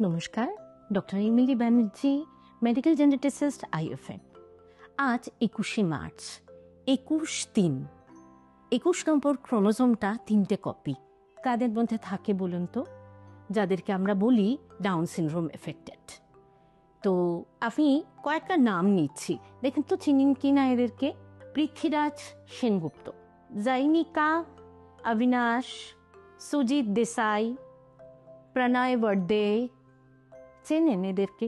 নমস্কার, doctor Emily Banerjee, medical geneticist, IFM। আজ 21শে March, 21-3। 21 নম্বর ক্রোমোজোমটা 3টে কপি। কাদের মধ্যে থাকে বলুন তো? যাদেরকে আমরা বলি ডাউন সিনড্রোম এফেক্টেড। তো আমি কয়েকটা নাম নিচ্ছি, দেখেন তো চিনেন কিনা এদেরকে। পৃথ্বীরাজ সেনগুপ্ত, জাইনিকা অবিনাশ, সুজিত দেসাই, প্রণয় বর্দে। চেনেন এদেরকে?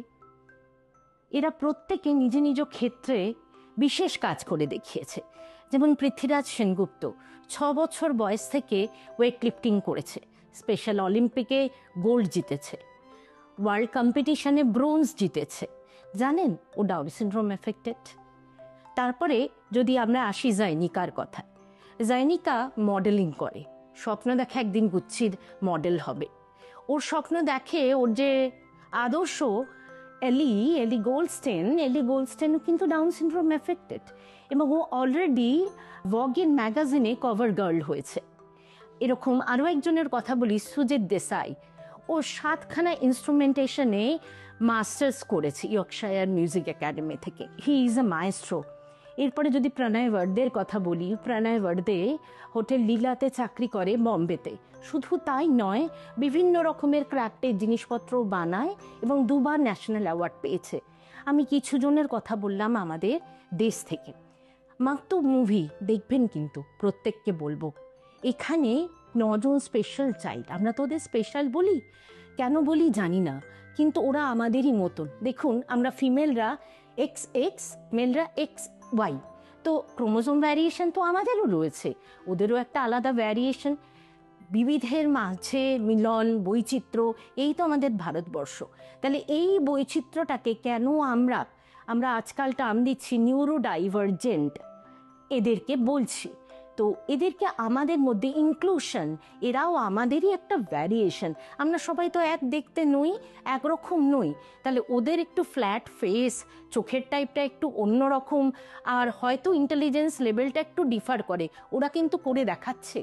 এরা প্রত্যেকে নিজ নিজ ক্ষেত্রে বিশেষ কাজ করে দেখিয়েছে। যেমন পৃথ্বীরাজ সেনগুপ্ত 6 বছর বয়স থেকে ওয়েট লিফটিং করেছে, স্পেশাল অলিম্পিকে গোল্ড জিতেছে, ওয়ার্ল্ড কম্পিটিশনে ব্রোঞ্জ জিতেছে। জানেন ও ডাউন সিনড্রোম এফেক্টেড। তারপরে যদি আমরা আসি জাইনিকার কথায়, জাইনিকা মডেলিং করে, স্বপ্ন দেখে একদিন গুচ্ছির মডেল হবে। ওর স্বপ্ন দেখে ওর যে আদর্শ এলি গোল্ডস্টেনও কিন্তু ডাউন সিনড্রোম এফেক্টেড, এবং ও অলরেডি ভগের ম্যাগাজিনে কভার গার্ল হয়েছে। এরকম আরও একজনের কথা বলি, সুজিত দেসাই। ও 7খানা ইনস্ট্রুমেন্টেশনে মাস্টার্স করেছে ইয়র্কশায়ার মিউজিক একাডেমি থেকে। He is a maestro. এরপরে যদি প্রণয় বর্দের কথা বলি, প্রণয় বর্দে হোটেল লীলাতে চাকরি করে বম্বেতে। শুধু তাই নয়, বিভিন্ন রকমের ক্রাফটের জিনিসপত্র বানায় এবং 2বার ন্যাশনাল অ্যাওয়ার্ড পেয়েছে। আমি কিছু জনের কথা বললাম আমাদের দেশ থেকে। মাত্র মুভি দেখবেন, কিন্তু প্রত্যেককে বলবো, এখানে 9 জন স্পেশাল চাইল্ড। আমরা তো ওদের স্পেশাল বলি, কেন বলি জানি না, কিন্তু ওরা আমাদেরই মতন। দেখুন, আমরা ফিমেলরা XX, মেলরা XY। তো ক্রোমোজোম ভ্যারিয়েশন তো আমাদেরও রয়েছে, ওদেরও একটা আলাদা ভ্যারিয়েশন। বিবিধের মাঝে মিলন, বৈচিত্র্য, এই তো আমাদের ভারতবর্ষ। তাহলে এই বৈচিত্র্যটাকে কেন আমরা আজকাল টার্ম দিচ্ছি নিউরোডাইভার্জেন্ট এদেরকে বলছি। তো এদেরকে আমাদের মধ্যে ইনক্লুশন, এরাও আমাদেরই একটা ভ্যারিয়েশন। আমরা সবাই তো এক দেখতে নই, একরকম নই। তাহলে ওদের একটু ফ্ল্যাট ফেস, চোখের টাইপটা একটু অন্যরকম, আর হয়তো ইন্টেলিজেন্স লেভেলটা একটু ডিফার করে। ওরা কিন্তু করে দেখাচ্ছে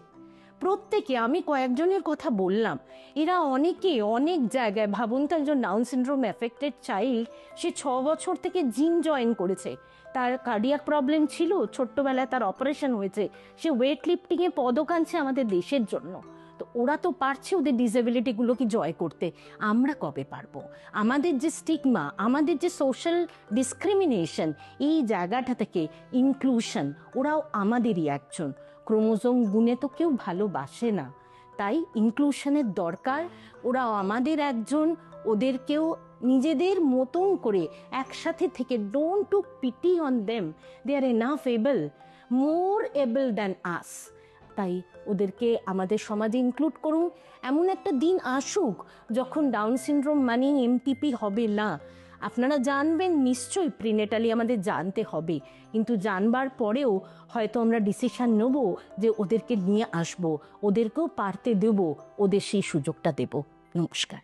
প্রত্যেকে। আমি কয়েকজনের কথা বললাম, এরা অনেকে অনেক জায়গায়। ভাবুন তো, একজন ডাউন সিনড্রোম এফেক্টেড চাইল্ড, সে 6 বছর থেকে জিম জয়েন করেছে। তার কার্ডিয়াক প্রবলেম ছিল, ছোট্টবেলায় তার অপারেশন হয়েছে, সে ওয়েট লিফটিংয়ে পদক আনছে আমাদের দেশের জন্য। তো ওরা তো পারছে ওদের ডিসেবিলিটিগুলোকে জয় করতে, আমরা কবে পারবো? আমাদের যে স্টিগমা, আমাদের যে সোশ্যাল ডিসক্রিমিনেশন, এই জায়গাটা থেকে ইনক্লুশন, ওরাও আমাদেরই একজন। ক্রোমোজোম গুণে তো কেউ ভালোবাসে না, তাই ইনক্লুশনের দরকার। ওরাও আমাদের একজন, ওদেরকেও নিজেদের মতন করে একসাথে থেকে, don't to pity on them, they are enough able, more able than us. তাই ওদেরকে আমাদের সমাজে ইনক্লুড করুন। এমন একটা দিন আসুক যখন ডাউন সিনড্রোম মানে MTP হবে না। আপনারা জানবেন নিশ্চয়ই, প্রিনেটালি আমাদের জানতে হবে, কিন্তু জানবার পরেও হয়তো আমরা ডিসিশন নেব যে ওদেরকে নিয়ে আসবো, ওদেরকেও পারতে দেব, ওদের সেই সুযোগটা দেব। নমস্কার।